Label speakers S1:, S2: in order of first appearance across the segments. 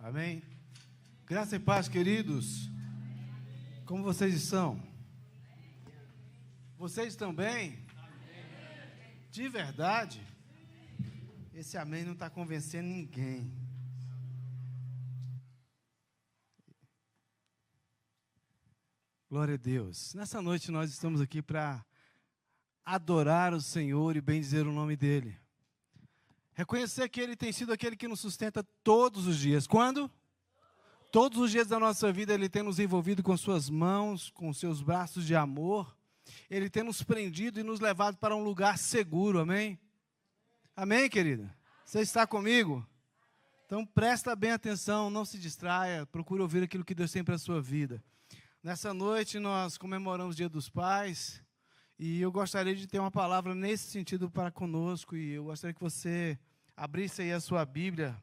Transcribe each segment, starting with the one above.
S1: Amém? Graça e paz, queridos. Como vocês estão? Vocês estão bem? De verdade? Esse amém não está convencendo ninguém. Glória a Deus. Nessa noite nós estamos aqui para adorar o Senhor e bendizer o nome dEle. Reconhecer que Ele tem sido aquele que nos sustenta todos os dias. Quando? Todos os dias da nossa vida Ele tem nos envolvido com suas mãos, com seus braços de amor. Ele tem nos prendido e nos levado para um lugar seguro, amém? Amém, querida? Você está comigo? Então presta bem atenção, não se distraia, procure ouvir aquilo que Deus tem para a sua vida. Nessa noite nós comemoramos o Dia dos Pais e eu gostaria de ter uma palavra nesse sentido para conosco e eu gostaria que você abrisse aí a sua Bíblia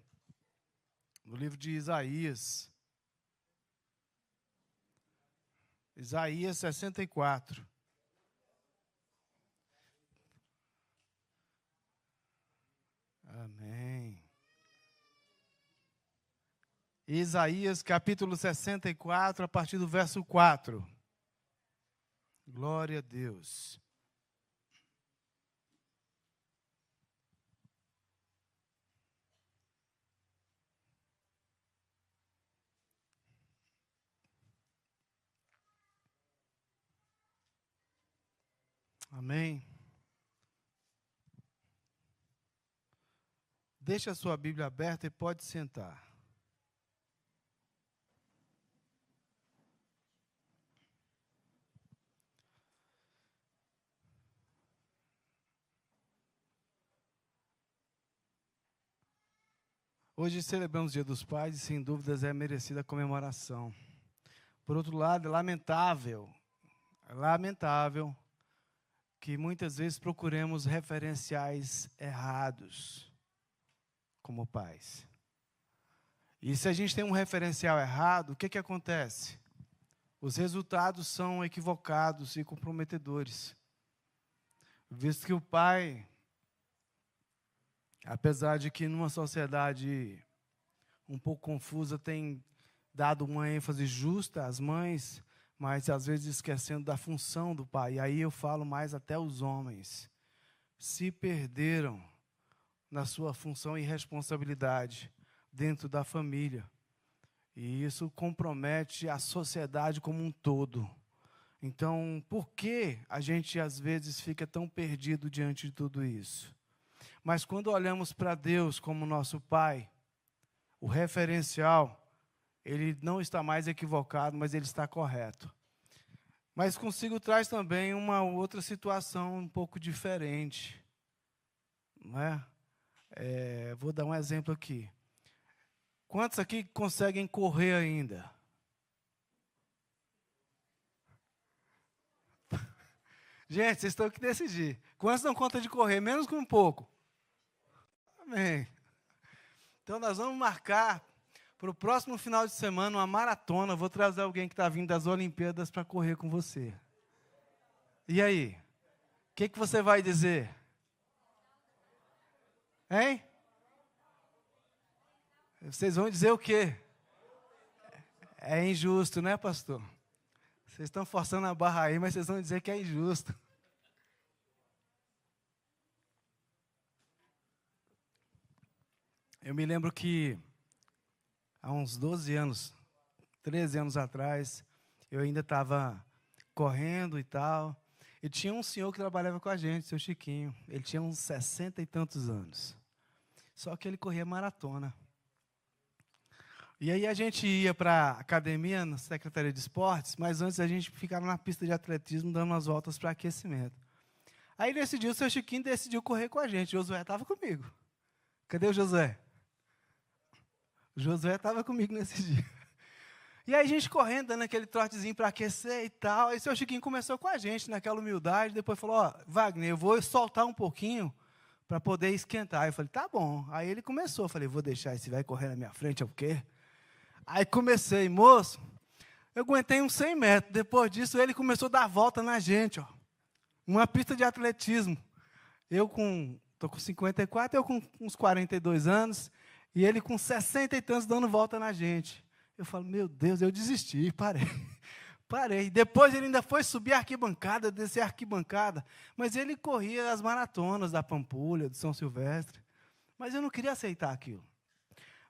S1: no livro de Isaías. Isaías 64. Amém. Isaías capítulo 64, a partir do verso 4. Glória a Deus. Amém. Deixe a sua Bíblia aberta e pode sentar. Hoje celebramos o Dia dos Pais e, sem dúvidas, é merecida a comemoração. Por outro lado, é lamentável que muitas vezes procuremos referenciais errados como pais. E se a gente tem um referencial errado, o que acontece? Os resultados são equivocados e comprometedores. Visto que o pai, apesar de que numa sociedade um pouco confusa tem dado uma ênfase justa às mães, mas às vezes esquecendo da função do pai. E aí eu falo mais até os homens. Se perderam na sua função e responsabilidade dentro da família. E isso compromete a sociedade como um todo. Então, por que a gente às vezes fica tão perdido diante de tudo isso? Mas quando olhamos para Deus como nosso Pai, o referencial, ele não está mais equivocado, mas ele está correto. Mas consigo traz também uma outra situação um pouco diferente. Não é? Vou dar um exemplo aqui. Quantos aqui conseguem correr ainda? Gente, vocês estão que decidir. Quantos dão conta de correr? Menos que um pouco. Amém. Então nós vamos marcar para o próximo final de semana uma maratona. Vou trazer alguém que está vindo das Olimpíadas para correr com você. E aí? O que você vai dizer? Hein? Vocês vão dizer o quê? É injusto, né, pastor? Vocês estão forçando a barra aí, mas vocês vão dizer que é injusto. Eu me lembro que há uns 12 anos, 13 anos atrás, eu ainda estava correndo e tal, e tinha um senhor que trabalhava com a gente, seu Chiquinho. Ele tinha uns 60 e tantos anos. Só que ele corria maratona. E aí a gente ia para a academia, na Secretaria de Esportes, mas antes a gente ficava na pista de atletismo, dando umas voltas para aquecimento. Aí nesse dia o seu Chiquinho decidiu correr com a gente. O Josué estava comigo. Cadê o Josué? O Josué estava comigo nesse dia. E aí a gente correndo, dando aquele trotezinho para aquecer e tal. Aí o seu Chiquinho começou com a gente, naquela humildade. Depois falou, Wagner, eu vou soltar um pouquinho para poder esquentar. Aí eu falei, tá bom. Aí ele começou. Eu falei, vou deixar esse velho correr na minha frente, é o quê? Aí comecei, moço, eu aguentei uns 100 metros. Depois disso, ele começou a dar volta na gente, ó. Uma pista de atletismo. Estou com 54, eu com uns 42 anos. E ele com 60 e tantos dando volta na gente. Eu falo, meu Deus, eu desisti, parei. Parei. Depois ele ainda foi subir a arquibancada, descer a arquibancada. Mas ele corria as maratonas da Pampulha, de São Silvestre. Mas eu não queria aceitar aquilo.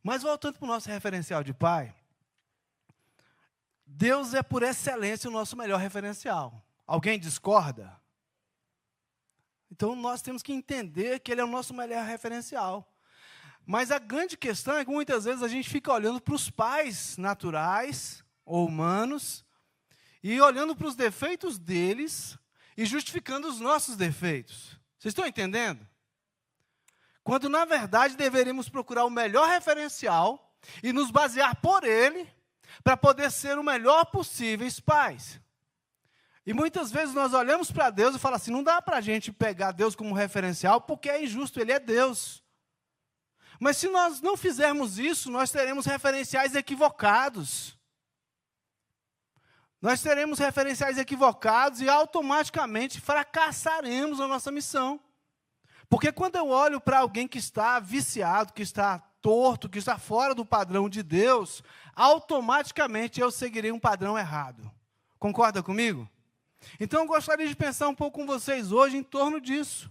S1: Mas voltando para o nosso referencial de pai, Deus é por excelência o nosso melhor referencial. Alguém discorda? Então nós temos que entender que Ele é o nosso melhor referencial. Mas a grande questão é que muitas vezes a gente fica olhando para os pais naturais ou humanos e olhando para os defeitos deles e justificando os nossos defeitos. Vocês estão entendendo? Quando, na verdade, deveríamos procurar o melhor referencial e nos basear por ele para poder ser o melhor possíveis pais. E muitas vezes nós olhamos para Deus e falamos assim, não dá para a gente pegar Deus como referencial porque é injusto, Ele é Deus. Mas se nós não fizermos isso, nós teremos referenciais equivocados. Nós teremos referenciais equivocados e automaticamente fracassaremos na nossa missão. Porque quando eu olho para alguém que está viciado, que está torto, que está fora do padrão de Deus, automaticamente eu seguirei um padrão errado. Concorda comigo? Então eu gostaria de pensar um pouco com vocês hoje em torno disso.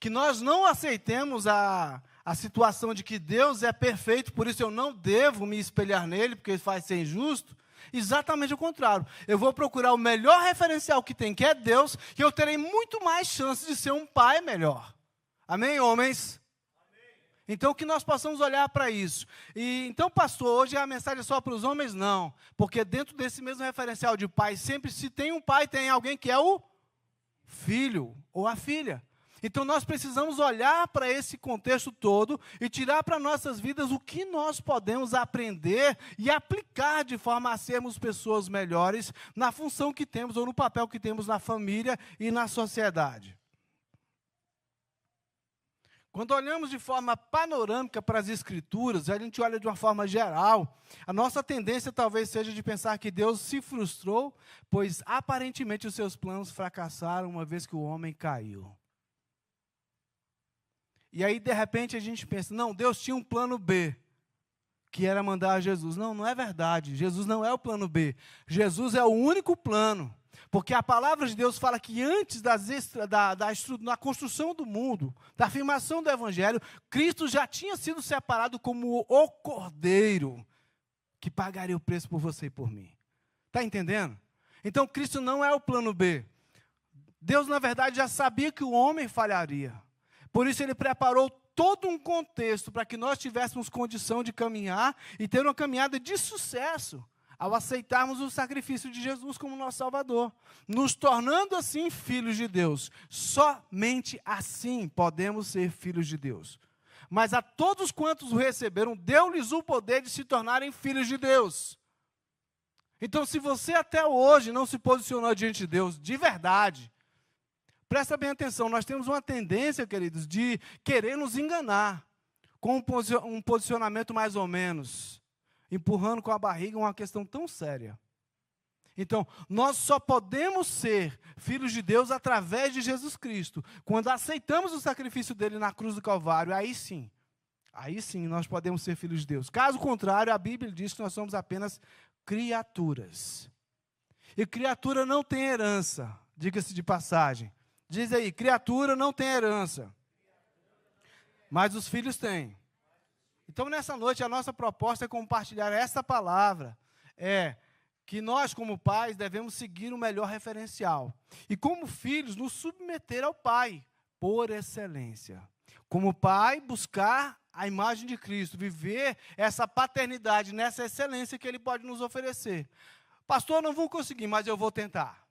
S1: Que nós não aceitemos a situação de que Deus é perfeito, por isso eu não devo me espelhar nele, porque isso vai ser injusto. Exatamente o contrário. Eu vou procurar o melhor referencial que tem, que é Deus, e eu terei muito mais chance de ser um pai melhor. Amém, homens? Amém. Então, que nós possamos olhar para isso. E então, pastor, hoje a mensagem é só para os homens? Não. Porque dentro desse mesmo referencial de pai, sempre se tem um pai, tem alguém que é o filho ou a filha. Então, nós precisamos olhar para esse contexto todo e tirar para nossas vidas o que nós podemos aprender e aplicar de forma a sermos pessoas melhores na função que temos ou no papel que temos na família e na sociedade. Quando olhamos de forma panorâmica para as Escrituras, a gente olha de uma forma geral, a nossa tendência talvez seja de pensar que Deus se frustrou, pois aparentemente os seus planos fracassaram uma vez que o homem caiu. E aí, de repente, a gente pensa, não, Deus tinha um plano B, que era mandar Jesus. Não, não é verdade. Jesus não é o plano B. Jesus é o único plano. Porque a palavra de Deus fala que antes da construção do mundo, da afirmação do Evangelho, Cristo já tinha sido separado como o Cordeiro, que pagaria o preço por você e por mim. Está entendendo? Então, Cristo não é o plano B. Deus, na verdade, já sabia que o homem falharia. Por isso, Ele preparou todo um contexto para que nós tivéssemos condição de caminhar e ter uma caminhada de sucesso ao aceitarmos o sacrifício de Jesus como nosso Salvador, nos tornando assim filhos de Deus. Somente assim podemos ser filhos de Deus. Mas a todos quantos o receberam, deu-lhes o poder de se tornarem filhos de Deus. Então, se você até hoje não se posicionou diante de Deus, de verdade, presta bem atenção, nós temos uma tendência, queridos, de querer nos enganar com um posicionamento mais ou menos, empurrando com a barriga uma questão tão séria. Então, nós só podemos ser filhos de Deus através de Jesus Cristo. Quando aceitamos o sacrifício dele na cruz do Calvário, aí sim nós podemos ser filhos de Deus. Caso contrário, a Bíblia diz que nós somos apenas criaturas. E criatura não tem herança, diga-se de passagem. Diz aí, criatura não tem herança, mas os filhos têm. Então, nessa noite, a nossa proposta é compartilhar essa palavra, que nós, como pais, devemos seguir o melhor referencial. E, como filhos, nos submeter ao Pai, por excelência. Como pai, buscar a imagem de Cristo, viver essa paternidade, nessa excelência que Ele pode nos oferecer. Pastor, eu não vou conseguir, mas eu vou tentar.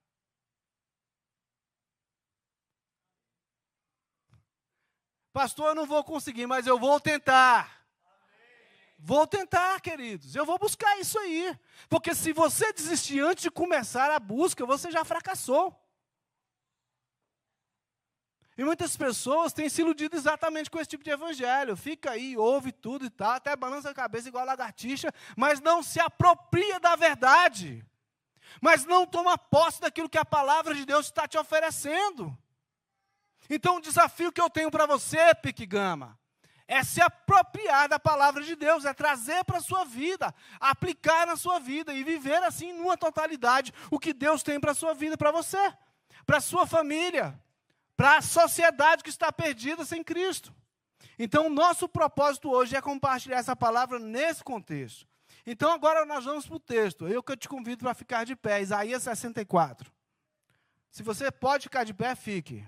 S1: Pastor, eu não vou conseguir, mas eu vou tentar. Vou tentar, queridos. Eu vou buscar isso aí. Porque se você desistir antes de começar a busca, você já fracassou. E muitas pessoas têm se iludido exatamente com esse tipo de evangelho. Fica aí, ouve tudo e tal, até balança a cabeça igual a lagartixa, mas não se apropria da verdade. Mas não toma posse daquilo que a palavra de Deus está te oferecendo. Então, o desafio que eu tenho para você, Pique Gama, é se apropriar da palavra de Deus, é trazer para a sua vida, aplicar na sua vida e viver assim numa totalidade o que Deus tem para a sua vida, para você, para a sua família, para a sociedade que está perdida sem Cristo. Então, o nosso propósito hoje é compartilhar essa palavra nesse contexto. Então, agora nós vamos para o texto. Eu que te convido para ficar de pé, Isaías 64. Se você pode ficar de pé, fique.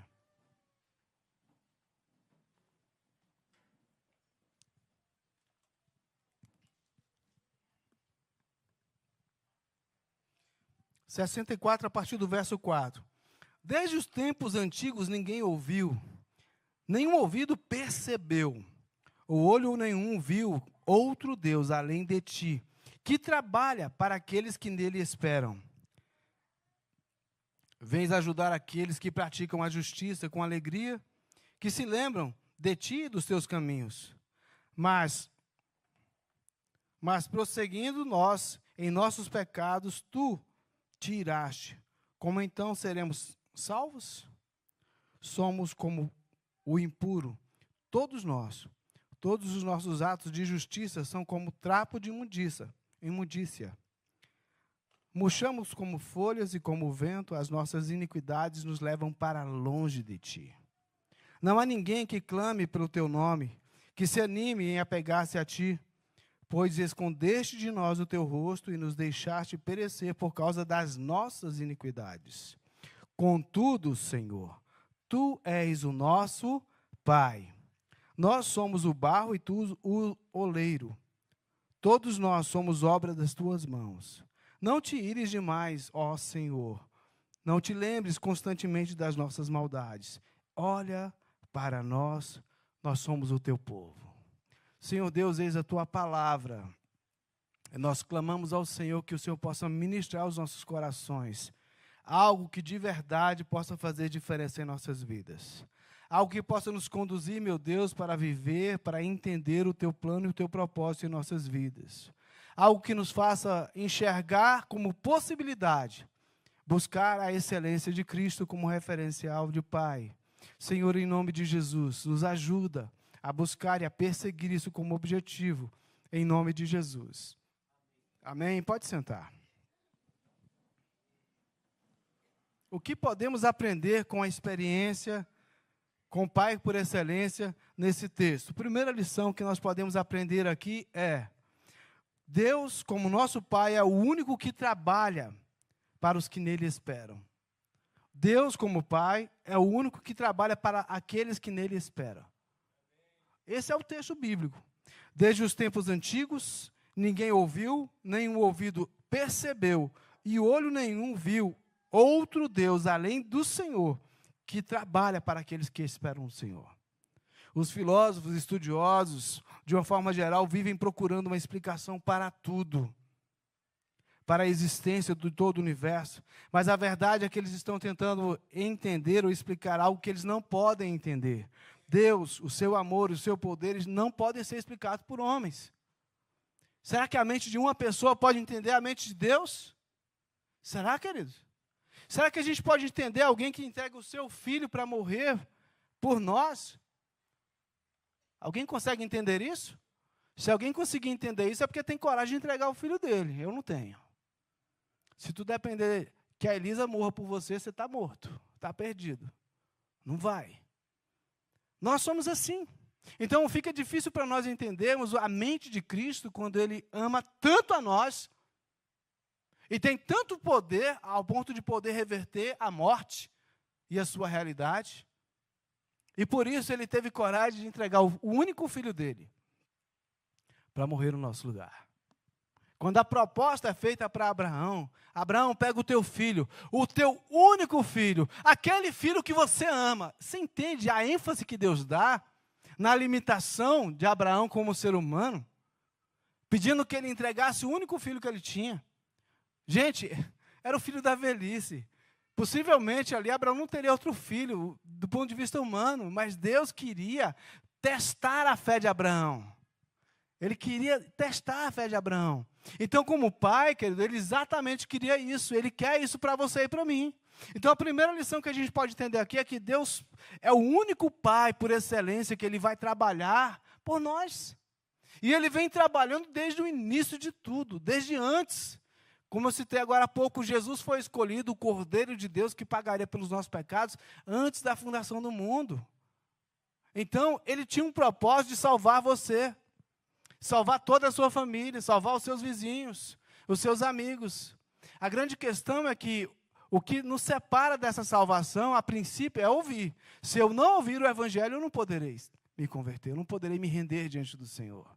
S1: (64) a partir do verso 4. Desde os tempos antigos ninguém ouviu, nenhum ouvido percebeu, o olho nenhum viu outro Deus além de ti, que trabalha para aqueles que nele esperam. Vens ajudar aqueles que praticam a justiça com alegria, que se lembram de ti e dos teus caminhos. Mas prosseguindo nós em nossos pecados, tu te iraste. Como então seremos salvos? Somos como o impuro, todos nós. Todos os nossos atos de justiça são como trapo de imundícia. Murchamos como folhas e como o vento, as nossas iniquidades nos levam para longe de ti. Não há ninguém que clame pelo teu nome, que se anime em apegar-se a ti, pois escondeste de nós o teu rosto e nos deixaste perecer por causa das nossas iniquidades. Contudo, Senhor, tu és o nosso Pai. Nós somos o barro e tu o oleiro. Todos nós somos obra das tuas mãos. Não te ires demais, ó Senhor. Não te lembres constantemente das nossas maldades. Olha para nós, nós somos o teu povo. Senhor Deus, eis a tua palavra. Nós clamamos ao Senhor que o Senhor possa ministrar aos nossos corações algo que de verdade possa fazer diferença em nossas vidas. Algo que possa nos conduzir, meu Deus, para viver, para entender o teu plano e o teu propósito em nossas vidas. Algo que nos faça enxergar como possibilidade, buscar a excelência de Cristo como referencial de Pai. Senhor, em nome de Jesus, nos ajuda a buscar e a perseguir isso como objetivo, em nome de Jesus. Amém? Pode sentar. O que podemos aprender com a experiência com o Pai por excelência nesse texto? Primeira lição que nós podemos aprender aqui é: Deus, como nosso Pai, é o único que trabalha para os que nele esperam. Deus, como Pai, é o único que trabalha para aqueles que nele esperam. Esse é o texto bíblico. Desde os tempos antigos, ninguém ouviu, nenhum ouvido percebeu, e olho nenhum viu outro Deus além do Senhor, que trabalha para aqueles que esperam o Senhor. Os filósofos estudiosos, de uma forma geral, vivem procurando uma explicação para tudo, para a existência de todo o universo, mas a verdade é que eles estão tentando entender ou explicar algo que eles não podem entender. Deus, o seu amor, o seu poder, eles não podem ser explicados por homens. Será que a mente de uma pessoa pode entender a mente de Deus? Será, queridos? Será que a gente pode entender alguém que entrega o seu filho para morrer por nós? Alguém consegue entender isso? Se alguém conseguir entender isso, é porque tem coragem de entregar o filho dele. Eu não tenho. Se tu depender que a Elisa morra por você, você está morto, está perdido. Não vai. Nós somos assim. Então fica difícil para nós entendermos a mente de Cristo quando Ele ama tanto a nós e tem tanto poder ao ponto de poder reverter a morte e a sua realidade. E por isso Ele teve coragem de entregar o único filho dele para morrer no nosso lugar. Quando a proposta é feita para Abraão, Abraão, pega o teu filho, o teu único filho, aquele filho que você ama. Você entende a ênfase que Deus dá na limitação de Abraão como ser humano? Pedindo que ele entregasse o único filho que ele tinha. Gente, era o filho da velhice. Possivelmente ali Abraão não teria outro filho do ponto de vista humano, mas Deus queria testar a fé de Abraão. Ele queria testar a fé de Abraão. Então, como pai, querido, ele exatamente queria isso. Ele quer isso para você e para mim. Então, a primeira lição que a gente pode entender aqui é que Deus é o único pai por excelência que Ele vai trabalhar por nós. E Ele vem trabalhando desde o início de tudo, desde antes. Como eu citei agora há pouco, Jesus foi escolhido, o Cordeiro de Deus, que pagaria pelos nossos pecados, antes da fundação do mundo. Então, Ele tinha um propósito de salvar você, salvar toda a sua família, salvar os seus vizinhos, os seus amigos. A grande questão é que o que nos separa dessa salvação, a princípio, é ouvir. Se eu não ouvir o Evangelho, eu não poderei me converter, eu não poderei me render diante do Senhor.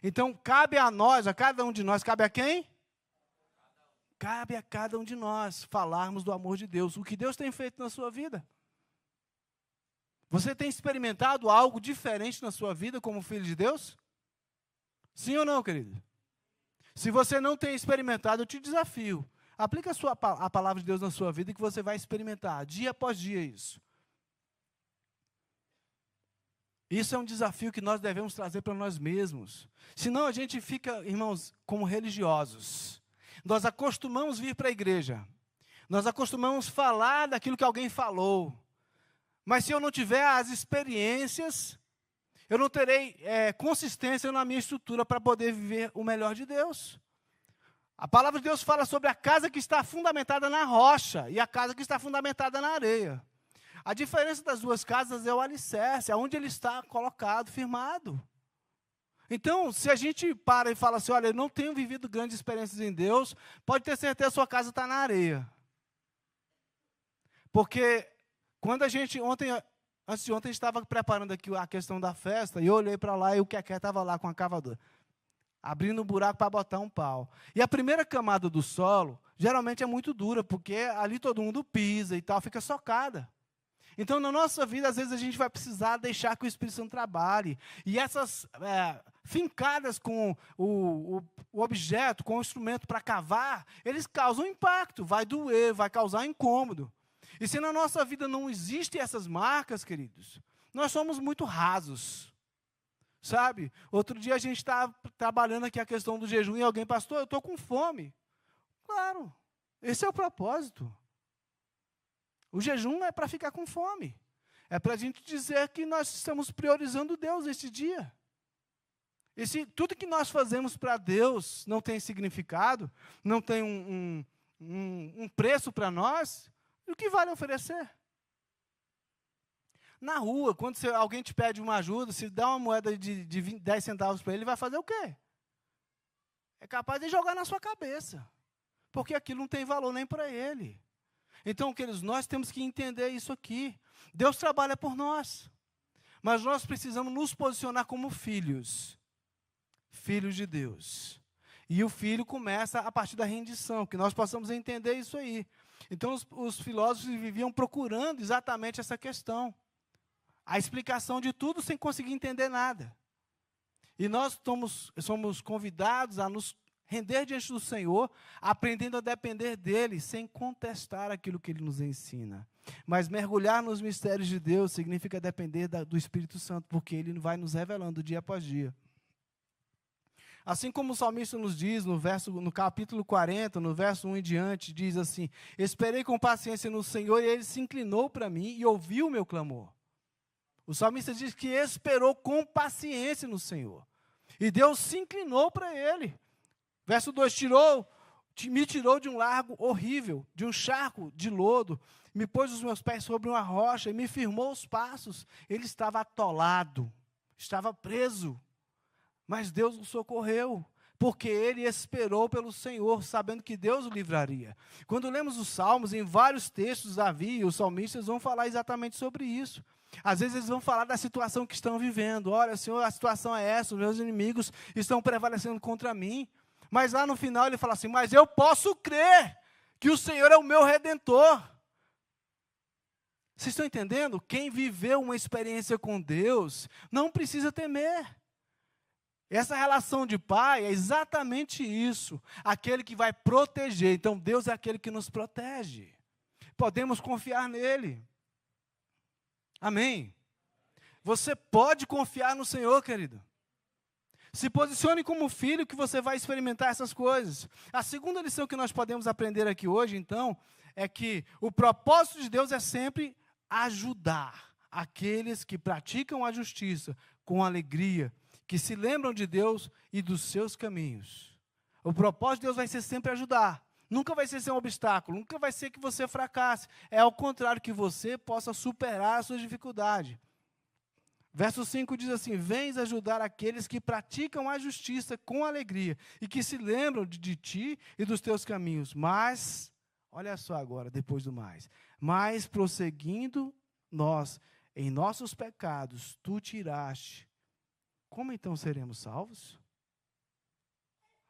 S1: Então, cabe a nós, a cada um de nós, cabe a quem? Cabe a cada um de nós falarmos do amor de Deus, o que Deus tem feito na sua vida. Você tem experimentado algo diferente na sua vida como filho de Deus? Sim ou não, querido? Se você não tem experimentado, eu te desafio. Aplica a palavra de Deus na sua vida que você vai experimentar, dia após dia, isso. Isso é um desafio que nós devemos trazer para nós mesmos. Senão a gente fica, irmãos, como religiosos. Nós acostumamos vir para a igreja. Nós acostumamos falar daquilo que alguém falou. Mas se eu não tiver as experiências, eu não terei consistência na minha estrutura para poder viver o melhor de Deus. A palavra de Deus fala sobre a casa que está fundamentada na rocha e a casa que está fundamentada na areia. A diferença das duas casas é o alicerce, aonde ele está colocado, firmado. Então, se a gente para e fala assim, olha, eu não tenho vivido grandes experiências em Deus, pode ter certeza que a sua casa está na areia. Porque quando antes de ontem, a gente estava preparando aqui a questão da festa, e eu olhei para lá e o Keké estava lá com a cavadora, abrindo um buraco para botar um pau. E a primeira camada do solo, geralmente é muito dura, porque ali todo mundo pisa e tal, fica socada. Então, na nossa vida, às vezes a gente vai precisar deixar que o Espírito Santo trabalhe. E essas fincadas com o objeto, com o instrumento para cavar, eles causam impacto, vai doer, vai causar incômodo. E se na nossa vida não existem essas marcas, queridos, nós somos muito rasos. Sabe? Outro dia a gente estava trabalhando aqui a questão do jejum e alguém, pastor, eu estou com fome. Claro, esse é o propósito. O jejum é para ficar com fome. É para a gente dizer que nós estamos priorizando Deus este dia. E se tudo que nós fazemos para Deus não tem significado, não tem um preço para nós, o que vale oferecer? Na rua, quando alguém te pede uma ajuda, se dá uma moeda de 10 centavos para ele, ele vai fazer o quê? É capaz de jogar na sua cabeça. Porque aquilo não tem valor nem para ele. Então, queridos, nós temos que entender isso aqui. Deus trabalha por nós. Mas nós precisamos nos posicionar como filhos. Filhos de Deus. E o filho começa a partir da rendição, que nós possamos entender isso aí. Então, os filósofos viviam procurando exatamente essa questão. A explicação de tudo sem conseguir entender nada. E nós somos convidados a nos render diante do Senhor, aprendendo a depender dEle, sem contestar aquilo que Ele nos ensina. Mas mergulhar nos mistérios de Deus significa depender do Espírito Santo, porque Ele vai nos revelando dia após dia. Assim como o salmista nos diz, no capítulo 40, no verso 1 em diante, diz assim, esperei com paciência no Senhor, e Ele se inclinou para mim e ouviu o meu clamor. O salmista diz que esperou com paciência no Senhor. E Deus se inclinou para ele. Verso 2, me tirou de um largo horrível, de um charco de lodo, me pôs os meus pés sobre uma rocha e me firmou os passos. Ele estava atolado, estava preso, mas Deus o socorreu, porque ele esperou pelo Senhor, sabendo que Deus o livraria. Quando lemos os Salmos, em vários textos, Davi e os salmistas vão falar exatamente sobre isso. Às vezes eles vão falar da situação que estão vivendo. Olha, Senhor, a situação é essa, os meus inimigos estão prevalecendo contra mim. Mas lá no final ele fala assim, mas eu posso crer que o Senhor é o meu Redentor. Vocês estão entendendo? Quem viveu uma experiência com Deus não precisa temer. Essa relação de pai é exatamente isso. Aquele que vai proteger. Então Deus é aquele que nos protege. Podemos confiar nele. Amém? Você pode confiar no Senhor, querido. Se posicione como filho que você vai experimentar essas coisas. A segunda lição que nós podemos aprender aqui hoje, então, é que o propósito de Deus é sempre ajudar aqueles que praticam a justiça com alegria, que se lembram de Deus e dos seus caminhos. O propósito de Deus vai ser sempre ajudar. Nunca vai ser um obstáculo, nunca vai ser que você fracasse. É ao contrário, que você possa superar a sua dificuldade. Verso 5 diz assim: vens ajudar aqueles que praticam a justiça com alegria e que se lembram de ti e dos teus caminhos. Mas, olha só agora, depois do mais. Mas prosseguindo nós em nossos pecados, tu tiraste. Como então seremos salvos?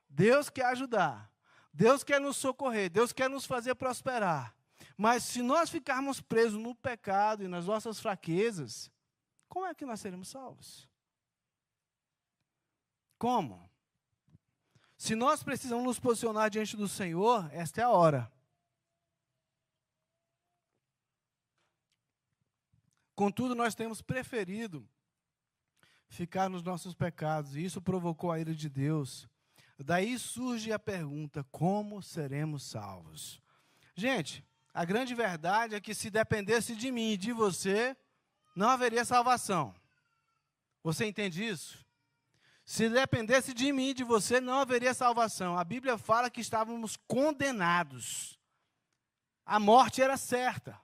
S1: Deus quer ajudar. Deus quer nos socorrer. Deus quer nos fazer prosperar. Mas se nós ficarmos presos no pecado e nas nossas fraquezas, como é que nós seremos salvos? Como? Se nós precisamos nos posicionar diante do Senhor, esta é a hora. Contudo, nós temos preferido ficar nos nossos pecados, e isso provocou a ira de Deus. Daí surge a pergunta: como seremos salvos? Gente, a grande verdade é que se dependesse de mim e de você, não haveria salvação. Você entende isso? Se dependesse de mim e de você, não haveria salvação. A Bíblia fala que estávamos condenados. A morte era certa.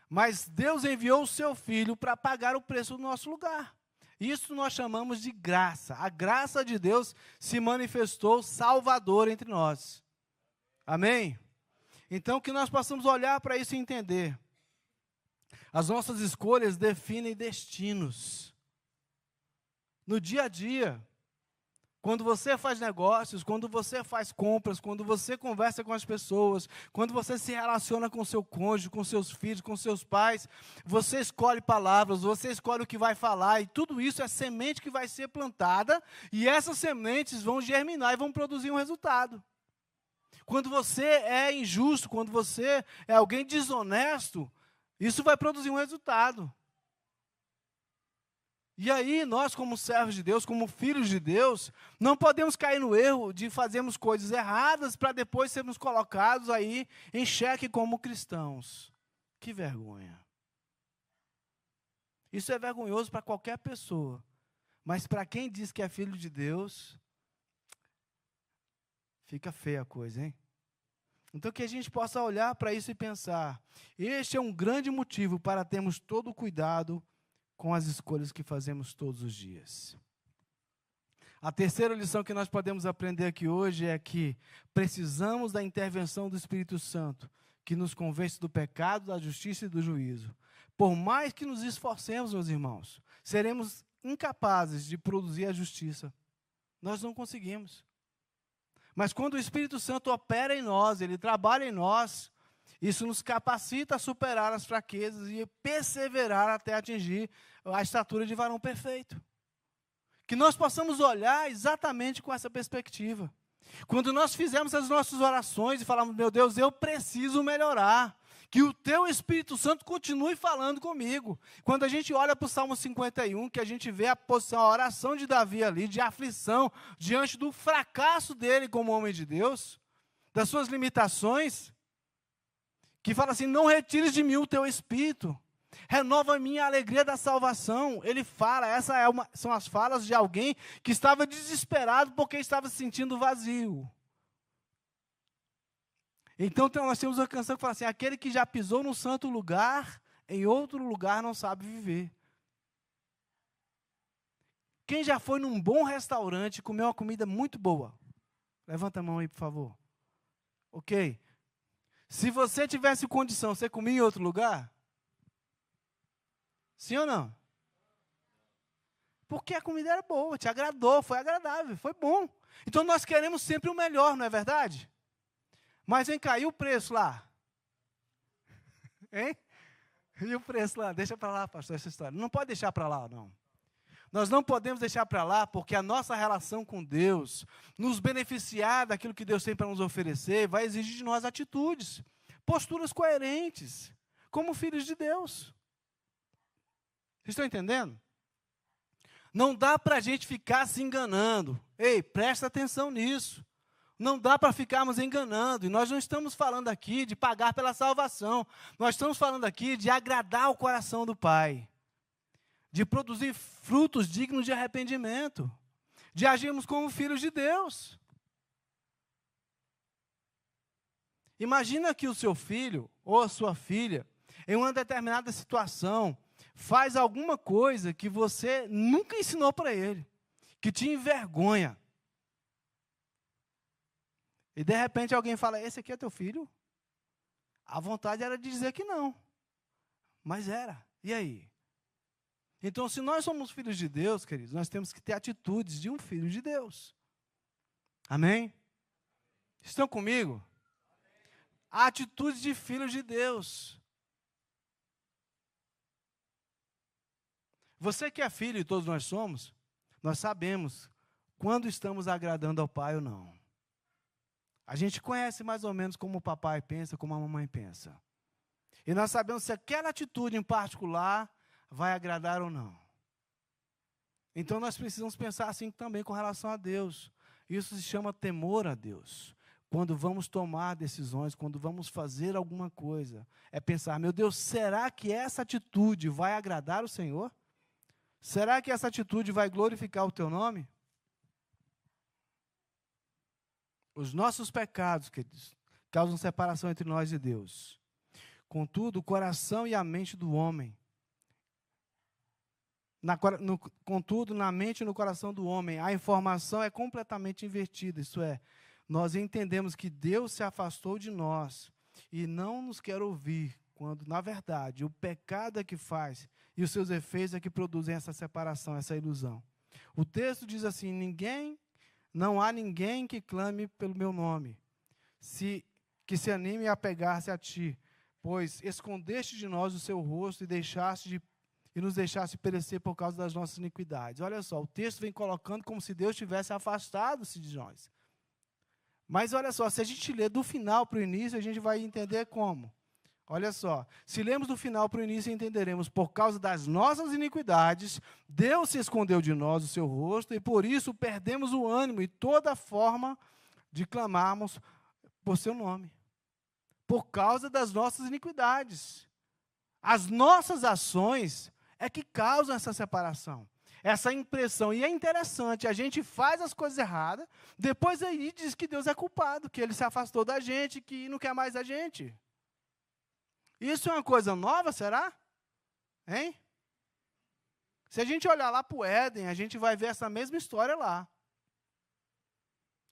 S1: Mas Deus enviou o seu Filho para pagar o preço do nosso lugar. Isso nós chamamos de graça. A graça de Deus se manifestou salvador entre nós. Amém? Então, que nós possamos olhar para isso e entender. As nossas escolhas definem destinos. No dia a dia, quando você faz negócios, quando você faz compras, quando você conversa com as pessoas, quando você se relaciona com seu cônjuge, com seus filhos, com seus pais, você escolhe palavras, você escolhe o que vai falar, e tudo isso é semente que vai ser plantada, e essas sementes vão germinar e vão produzir um resultado. Quando você é injusto, quando você é alguém desonesto, isso vai produzir um resultado. E aí, nós como servos de Deus, como filhos de Deus, não podemos cair no erro de fazermos coisas erradas para depois sermos colocados aí em xeque como cristãos. Que vergonha. Isso é vergonhoso para qualquer pessoa. Mas para quem diz que é filho de Deus, fica feia a coisa, hein? Então, que a gente possa olhar para isso e pensar: este é um grande motivo para termos todo o cuidado com as escolhas que fazemos todos os dias. A terceira lição que nós podemos aprender aqui hoje é que precisamos da intervenção do Espírito Santo, que nos convence do pecado, da justiça e do juízo. Por mais que nos esforcemos, meus irmãos, seremos incapazes de produzir a justiça. Nós não conseguimos. Mas quando o Espírito Santo opera em nós, ele trabalha em nós, isso nos capacita a superar as fraquezas e perseverar até atingir a estatura de varão perfeito. Que nós possamos olhar exatamente com essa perspectiva. Quando nós fizermos as nossas orações e falarmos: meu Deus, eu preciso melhorar, que o teu Espírito Santo continue falando comigo. Quando a gente olha para o Salmo 51, que a gente vê a posição, a oração de Davi ali, de aflição, diante do fracasso dele como homem de Deus, das suas limitações, que fala assim: não retires de mim o teu Espírito, renova a minha alegria da salvação. Ele fala, são as falas de alguém que estava desesperado porque estava se sentindo vazio. Então nós temos uma canção que fala assim: aquele que já pisou num santo lugar, em outro lugar não sabe viver. Quem já foi num bom restaurante e comeu uma comida muito boa? Levanta a mão aí, por favor. Ok. Se você tivesse condição, você comia em outro lugar? Sim ou não? Porque a comida era boa, te agradou, foi agradável, foi bom. Então nós queremos sempre o melhor, não é verdade? Mas vem cá, e o preço lá? Hein? E o preço lá? Deixa para lá, pastor, essa história. Não pode deixar para lá, não. Nós não podemos deixar para lá, porque a nossa relação com Deus, nos beneficiar daquilo que Deus tem para nos oferecer, vai exigir de nós atitudes, posturas coerentes, como filhos de Deus. Vocês estão entendendo? Não dá para a gente ficar se enganando. Ei, presta atenção nisso. Não dá para ficarmos enganando. E nós não estamos falando aqui de pagar pela salvação. Nós estamos falando aqui de agradar o coração do Pai. de produzir frutos dignos de arrependimento, de agirmos como filhos de Deus. Imagina que o seu filho ou a sua filha, em uma determinada situação, faz alguma coisa que você nunca ensinou para ele, que te envergonha. E de repente alguém fala, esse aqui é teu filho? A vontade era de dizer que não, mas era. E aí? Então, se nós somos filhos de Deus, queridos, nós temos que ter atitudes de um filho de Deus. Amém? Estão comigo? A atitude de filhos de Deus. Você que é filho, e todos nós somos, nós sabemos quando estamos agradando ao pai ou não. A gente conhece mais ou menos como o papai pensa, como a mamãe pensa. E nós sabemos se aquela atitude em particular vai agradar ou não. Então nós precisamos pensar assim também com relação a Deus. Isso se chama temor a Deus. Quando vamos tomar decisões, quando vamos fazer alguma coisa, é pensar, meu Deus, será que essa atitude vai agradar o Senhor? Será que essa atitude vai glorificar o teu nome? Os nossos pecados, queridos, causam separação entre nós e Deus. Contudo, o coração e a mente do homem, contudo, na mente e no coração do homem, a informação é completamente invertida, isto é, nós entendemos que Deus se afastou de nós e não nos quer ouvir, quando, na verdade, o pecado é que faz e os seus efeitos é que produzem essa separação, essa ilusão. O texto diz assim, não há ninguém que clame pelo meu nome, que se anime a pegar-se a ti, pois escondeste de nós o seu rosto e nos deixaste perecer por causa das nossas iniquidades. Olha só, o texto vem colocando como se Deus tivesse afastado-se de nós. Mas olha só, se a gente ler do final para o início, a gente vai entender como. Olha só, se lermos do final para o início, entenderemos, por causa das nossas iniquidades, Deus se escondeu de nós o seu rosto, e por isso perdemos o ânimo e toda forma de clamarmos por seu nome. Por causa das nossas iniquidades. As nossas ações é que causam essa separação, essa impressão. E é interessante, a gente faz as coisas erradas, depois aí diz que Deus é culpado, que Ele se afastou da gente, que não quer mais a gente. Isso é uma coisa nova, será? Hein? Se a gente olhar lá para o Éden, a gente vai ver essa mesma história lá.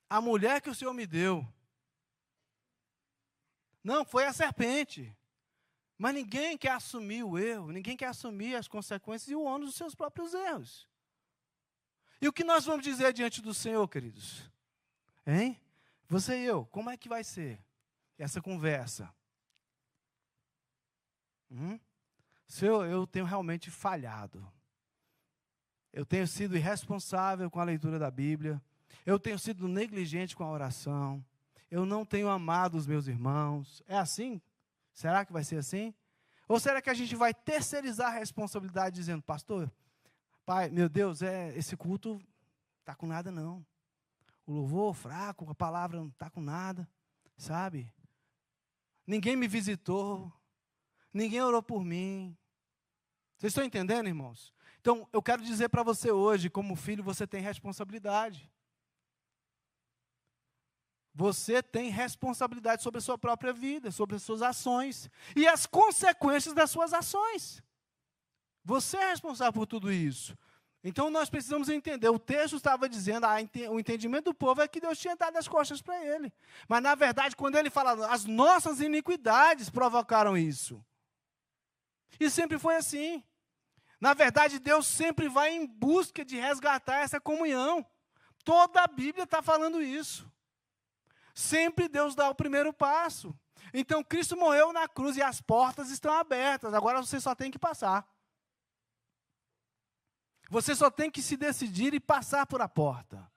S1: A mulher que o Senhor me deu. Não, foi a serpente. Mas ninguém quer assumir o erro, ninguém quer assumir as consequências e o ônus dos seus próprios erros. E o que nós vamos dizer diante do Senhor, queridos? Hein? Você e eu, como é que vai ser essa conversa? Senhor, eu tenho realmente falhado. Eu tenho sido irresponsável com a leitura da Bíblia. Eu tenho sido negligente com a oração. Eu não tenho amado os meus irmãos. É assim? Será que vai ser assim? Ou será que a gente vai terceirizar a responsabilidade dizendo, pastor, pai, meu Deus, esse culto não está com nada não. O louvor fraco, a palavra não está com nada, sabe? Ninguém me visitou. Ninguém orou por mim. Vocês estão entendendo, irmãos? Então, eu quero dizer para você hoje, como filho, você tem responsabilidade. Você tem responsabilidade sobre a sua própria vida, sobre as suas ações e as consequências das suas ações. Você é responsável por tudo isso. Então, nós precisamos entender. O texto estava dizendo, o entendimento do povo é que Deus tinha dado as costas para ele. Mas, na verdade, quando ele fala, as nossas iniquidades provocaram isso. E sempre foi assim. Na verdade, Deus sempre vai em busca de resgatar essa comunhão. Toda a Bíblia está falando isso. Sempre Deus dá o primeiro passo. Então, Cristo morreu na cruz e as portas estão abertas. Agora você só tem que passar. Você só tem que se decidir e passar por a porta.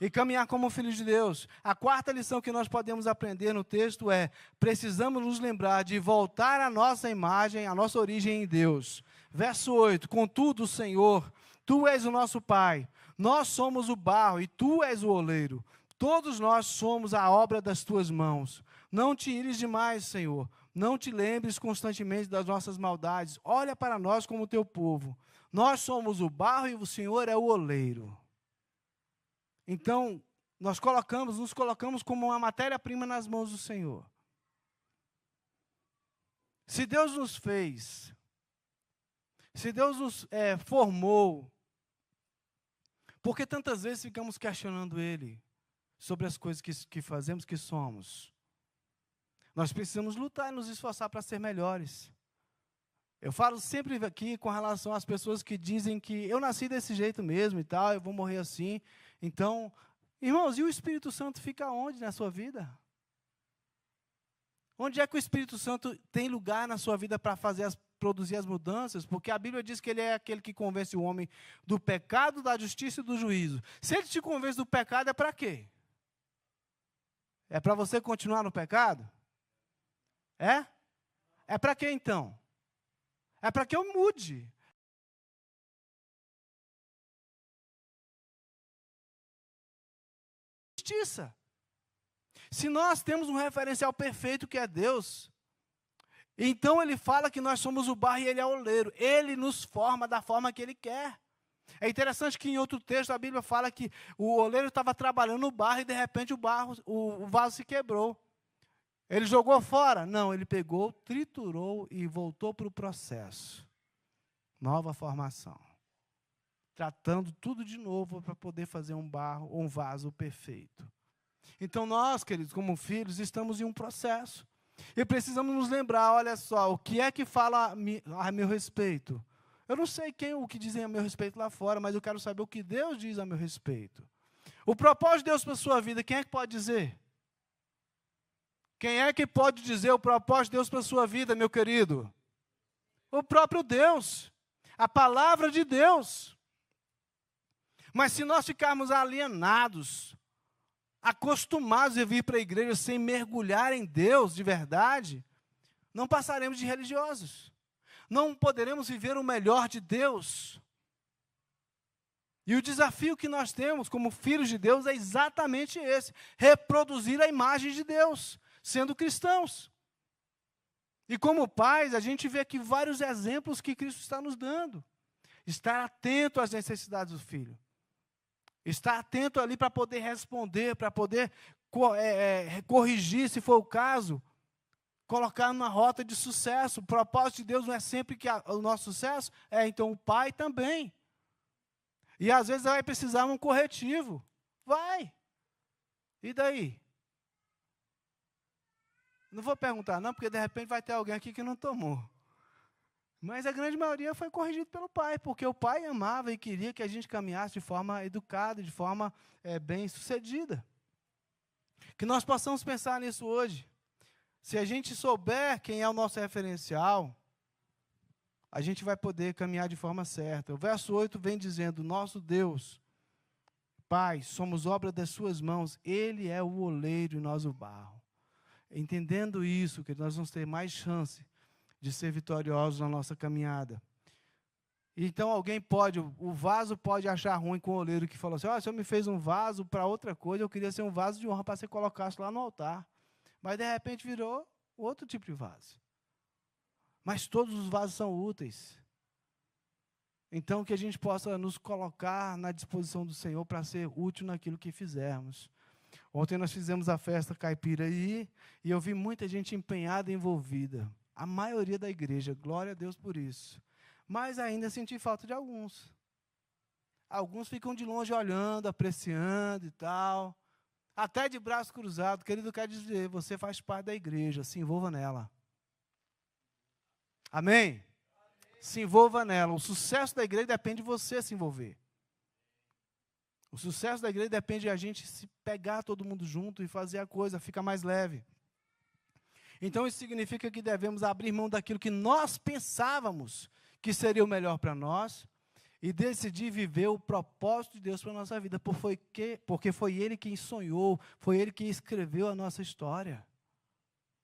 S1: E caminhar como filho de Deus. A quarta lição que nós podemos aprender no texto é: precisamos nos lembrar de voltar à nossa imagem, à nossa origem em Deus. Verso 8: contudo, Senhor, Tu és o nosso Pai, nós somos o barro e Tu és o oleiro. Todos nós somos a obra das Tuas mãos. Não te ires demais, Senhor. Não te lembres constantemente das nossas maldades. Olha para nós como teu povo. Nós somos o barro e o Senhor é o oleiro. Então, nos colocamos como uma matéria-prima nas mãos do Senhor. Se Deus nos fez, se Deus nos formou, por que tantas vezes ficamos questionando Ele sobre as coisas que fazemos, que somos? Nós precisamos lutar e nos esforçar para ser melhores. Eu falo sempre aqui com relação às pessoas que dizem que eu nasci desse jeito mesmo e tal, eu vou morrer assim. Então, irmãos, e o Espírito Santo fica onde na sua vida? Onde é que o Espírito Santo tem lugar na sua vida para produzir as mudanças? Porque a Bíblia diz que ele é aquele que convence o homem do pecado, da justiça e do juízo. Se ele te convence do pecado, é para quê? É para você continuar no pecado? É? É para quê então? É para que eu mude. Justiça. Se nós temos um referencial perfeito que é Deus, então Ele fala que nós somos o barro e Ele é o oleiro. Ele nos forma da forma que Ele quer. É interessante que em outro texto a Bíblia fala que o oleiro estava trabalhando no barro e de repente o vaso se quebrou. Ele jogou fora? Não, ele pegou, triturou e voltou para o processo. Nova formação. Tratando tudo de novo para poder fazer um vaso perfeito. Então nós, queridos, como filhos, estamos em um processo. E precisamos nos lembrar, olha só, o que é que fala a meu respeito? Eu não sei o que dizem a meu respeito lá fora, mas eu quero saber o que Deus diz a meu respeito. O propósito de Deus para a sua vida, quem é que pode dizer? Quem é que pode dizer o propósito de Deus para a sua vida, meu querido? O próprio Deus. A palavra de Deus. Mas se nós ficarmos alienados, acostumados a vir para a igreja sem mergulhar em Deus de verdade, não passaremos de religiosos. Não poderemos viver o melhor de Deus. E o desafio que nós temos como filhos de Deus é exatamente esse: reproduzir a imagem de Deus, sendo cristãos. E como pais, a gente vê aqui vários exemplos que Cristo está nos dando. Estar atento às necessidades do filho. Estar atento ali para poder responder, para poder corrigir, se for o caso, colocar numa rota de sucesso. O propósito de Deus não é sempre que o nosso sucesso, então o pai também. E às vezes vai precisar de um corretivo. Vai. E daí? Não vou perguntar não, porque de repente vai ter alguém aqui que não tomou. Mas a grande maioria foi corrigido pelo pai, porque o pai amava e queria que a gente caminhasse de forma educada, de forma bem-sucedida. Que nós possamos pensar nisso hoje. Se a gente souber quem é o nosso referencial, a gente vai poder caminhar de forma certa. O verso 8 vem dizendo: nosso Deus, Pai, somos obra das suas mãos, Ele é o oleiro e nós o barro. Entendendo isso, que nós vamos ter mais chance de ser vitoriosos na nossa caminhada. Então o vaso pode achar ruim com o oleiro que falou assim: o senhor me fez um vaso para outra coisa, eu queria ser um vaso de honra para você colocasse lá no altar. Mas de repente virou outro tipo de vaso. Mas todos os vasos são úteis. Então que a gente possa nos colocar na disposição do Senhor para ser útil naquilo que fizermos. Ontem nós fizemos a festa caipira aí, e eu vi muita gente empenhada e envolvida. A maioria da igreja, glória a Deus por isso. Mas ainda senti falta de alguns. Alguns ficam de longe olhando, apreciando e tal. Até de braço cruzado. Querido, quer dizer, você faz parte da igreja, se envolva nela. Amém? Se envolva nela. O sucesso da igreja depende de você se envolver. O sucesso da igreja depende de a gente se pegar todo mundo junto e fazer a coisa, fica mais leve. Então isso significa que devemos abrir mão daquilo que nós pensávamos que seria o melhor para nós e decidir viver o propósito de Deus para a nossa vida, porque foi Ele quem sonhou, foi Ele quem escreveu a nossa história.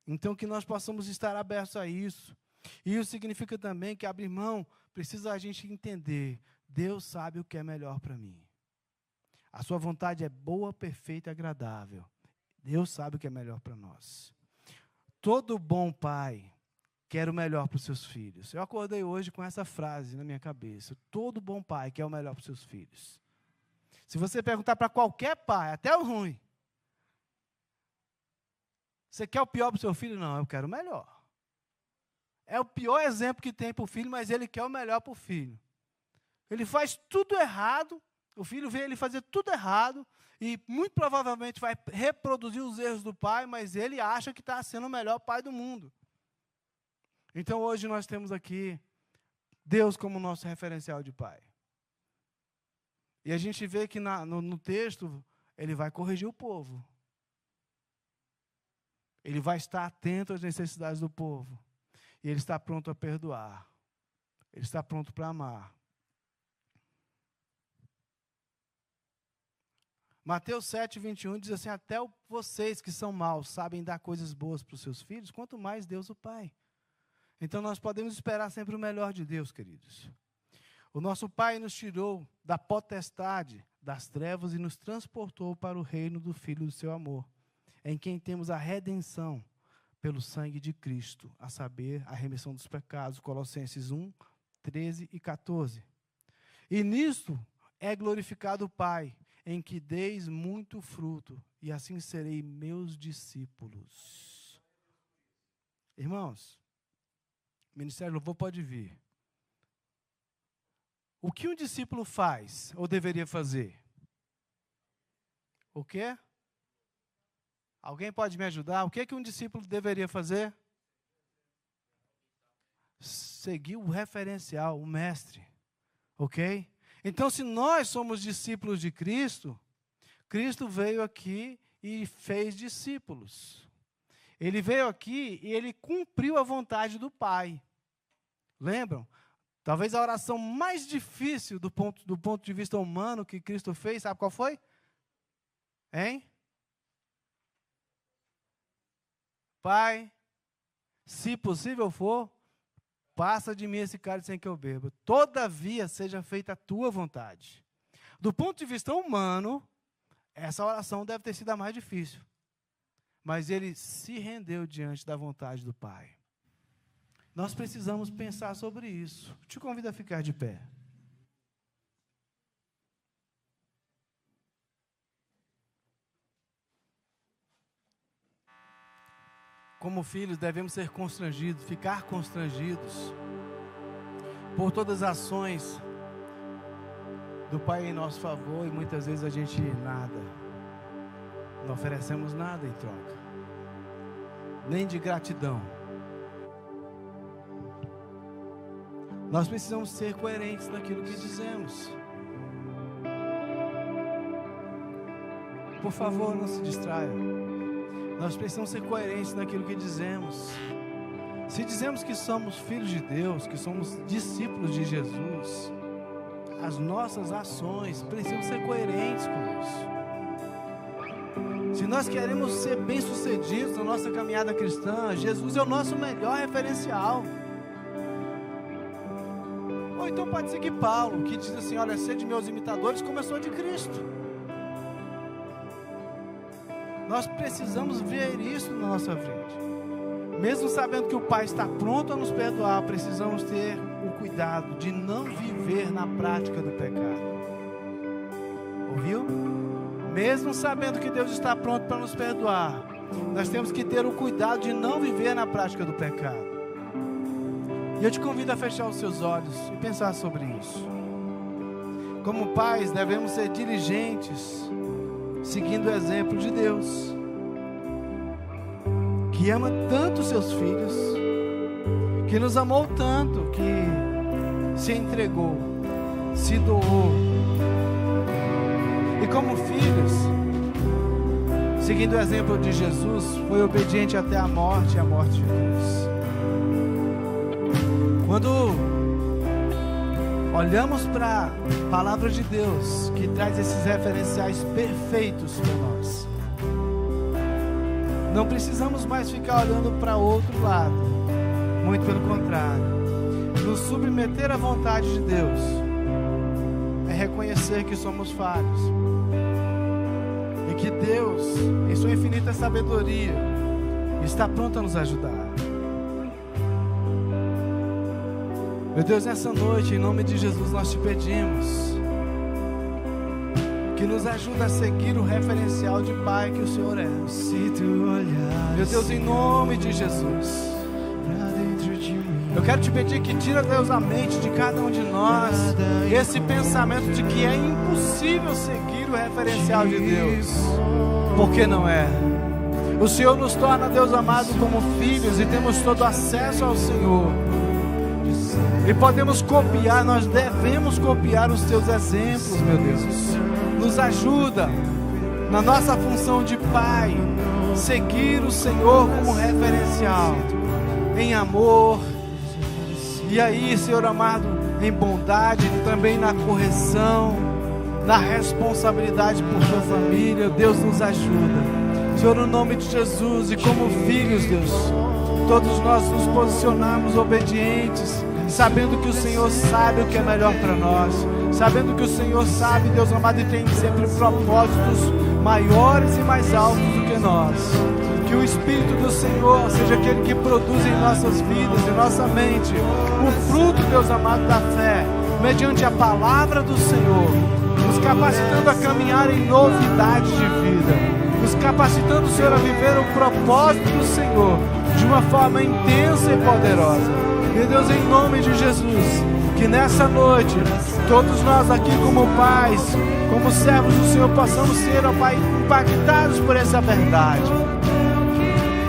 S1: Então que nós possamos estar abertos a isso. E isso significa também que abrir mão precisa a gente entender: Deus sabe o que é melhor para mim. A sua vontade é boa, perfeita e agradável. Deus sabe o que é melhor para nós. Todo bom pai quer o melhor para os seus filhos. Eu acordei hoje com essa frase na minha cabeça. Todo bom pai quer o melhor para os seus filhos. Se você perguntar para qualquer pai, até o ruim, você quer o pior para o seu filho? Não, eu quero o melhor. É o pior exemplo que tem para o filho, mas ele quer o melhor para o filho. Ele faz tudo errado, o filho vê ele fazer tudo errado, e muito provavelmente vai reproduzir os erros do pai, mas ele acha que está sendo o melhor pai do mundo. Então hoje nós temos aqui Deus como nosso referencial de pai. E a gente vê que no texto, ele vai corrigir o povo. Ele vai estar atento às necessidades do povo. E ele está pronto a perdoar. Ele está pronto para amar. Mateus 7, 21 diz assim: até vocês que são maus sabem dar coisas boas para os seus filhos, quanto mais Deus o Pai. Então nós podemos esperar sempre o melhor de Deus, queridos. O nosso Pai nos tirou da potestade das trevas e nos transportou para o reino do Filho do seu amor, em quem temos a redenção pelo sangue de Cristo, a saber, a remissão dos pecados, Colossenses 1, 13 e 14. E nisto é glorificado o Pai, em que deis muito fruto, e assim serei meus discípulos. Irmãos, o Ministério do Louvor pode vir. O que um discípulo faz, ou deveria fazer? O quê? Alguém pode me ajudar? O que um discípulo deveria fazer? Seguir o referencial, o mestre. Ok? Então, se nós somos discípulos de Cristo, Cristo veio aqui e fez discípulos. Ele veio aqui e ele cumpriu a vontade do Pai. Lembram? Talvez a oração mais difícil do ponto de vista humano que Cristo fez, sabe qual foi? Hein? Pai, se possível for, passa de mim esse cálice sem que eu beba. Todavia, seja feita a tua vontade. Do ponto de vista humano, essa oração deve ter sido a mais difícil. Mas ele se rendeu diante da vontade do Pai. Nós precisamos pensar sobre isso. Te convido a ficar de pé. Como filhos, devemos ser constrangidos, ficar constrangidos por todas as ações do Pai em nosso favor, e muitas vezes a gente nada, não oferecemos nada em troca, nem de gratidão. Nós precisamos ser coerentes naquilo que dizemos. Por favor, não se distraia. Nós precisamos ser coerentes naquilo que dizemos. Se dizemos que somos filhos de Deus, que somos discípulos de Jesus, as nossas ações precisam ser coerentes com isso. Se nós queremos ser bem-sucedidos na nossa caminhada cristã, Jesus é o nosso melhor referencial. Ou então pode ser que Paulo, que diz assim: olha, sede meus imitadores como eu sou de Cristo. Nós precisamos ver isso na nossa vida. Mesmo sabendo que o Pai está pronto a nos perdoar, precisamos ter o cuidado de não viver na prática do pecado. Ouviu? Mesmo sabendo que Deus está pronto para nos perdoar, nós temos que ter o cuidado de não viver na prática do pecado. E eu te convido a fechar os seus olhos e pensar sobre isso. Como pais, devemos ser diligentes, seguindo o exemplo de Deus, que ama tanto seus filhos, que nos amou tanto, que se entregou, se doou. E como filhos, seguindo o exemplo de Jesus, foi obediente até a morte de cruz. Quando olhamos para a palavra de Deus, que traz esses referenciais perfeitos para nós, não precisamos mais ficar olhando para outro lado. Muito pelo contrário, nos submeter à vontade de Deus é reconhecer que somos falhos e que Deus, em sua infinita sabedoria está pronto a nos ajudar. Meu Deus, nessa noite, em nome de Jesus, nós te pedimos que nos ajuda a seguir o referencial de Pai que o Senhor é. Meu Deus, em nome de Jesus, eu quero te pedir que tira, Deus, a mente de cada um de nós esse pensamento de que é impossível seguir o referencial de Deus, porque não é. O Senhor nos torna, Deus amado, como filhos, e temos todo acesso ao Senhor, e podemos copiar, nós devemos copiar os teus exemplos, meu Deus. Nos ajuda na nossa função de Pai, seguir o Senhor como referencial, em amor, e aí, Senhor amado, em bondade, também na correção, na responsabilidade por tua família. Deus, nos ajuda, Senhor, no nome de Jesus. E como filhos, Deus, todos nós nos posicionamos obedientes, sabendo que o Senhor sabe o que é melhor para nós, sabendo que o Senhor sabe, Deus amado, e tem sempre propósitos maiores e mais altos do que nós. Que o Espírito do Senhor seja aquele que produz em nossas vidas, em nossa mente, o fruto, Deus amado, da fé, mediante a palavra do Senhor, nos capacitando a caminhar em novidade de vida, nos capacitando, Senhor, a viver o propósito do Senhor de uma forma intensa e poderosa. Meu Deus, em nome de Jesus, que nessa noite, todos nós aqui como pais, como servos do Senhor, possamos ser, ó Pai, impactados por essa verdade.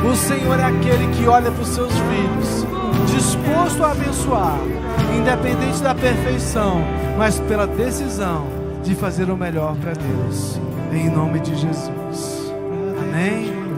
S1: O Senhor é aquele que olha para os seus filhos, disposto a abençoar, independente da perfeição, mas pela decisão de fazer o melhor para Deus, em nome de Jesus. Amém.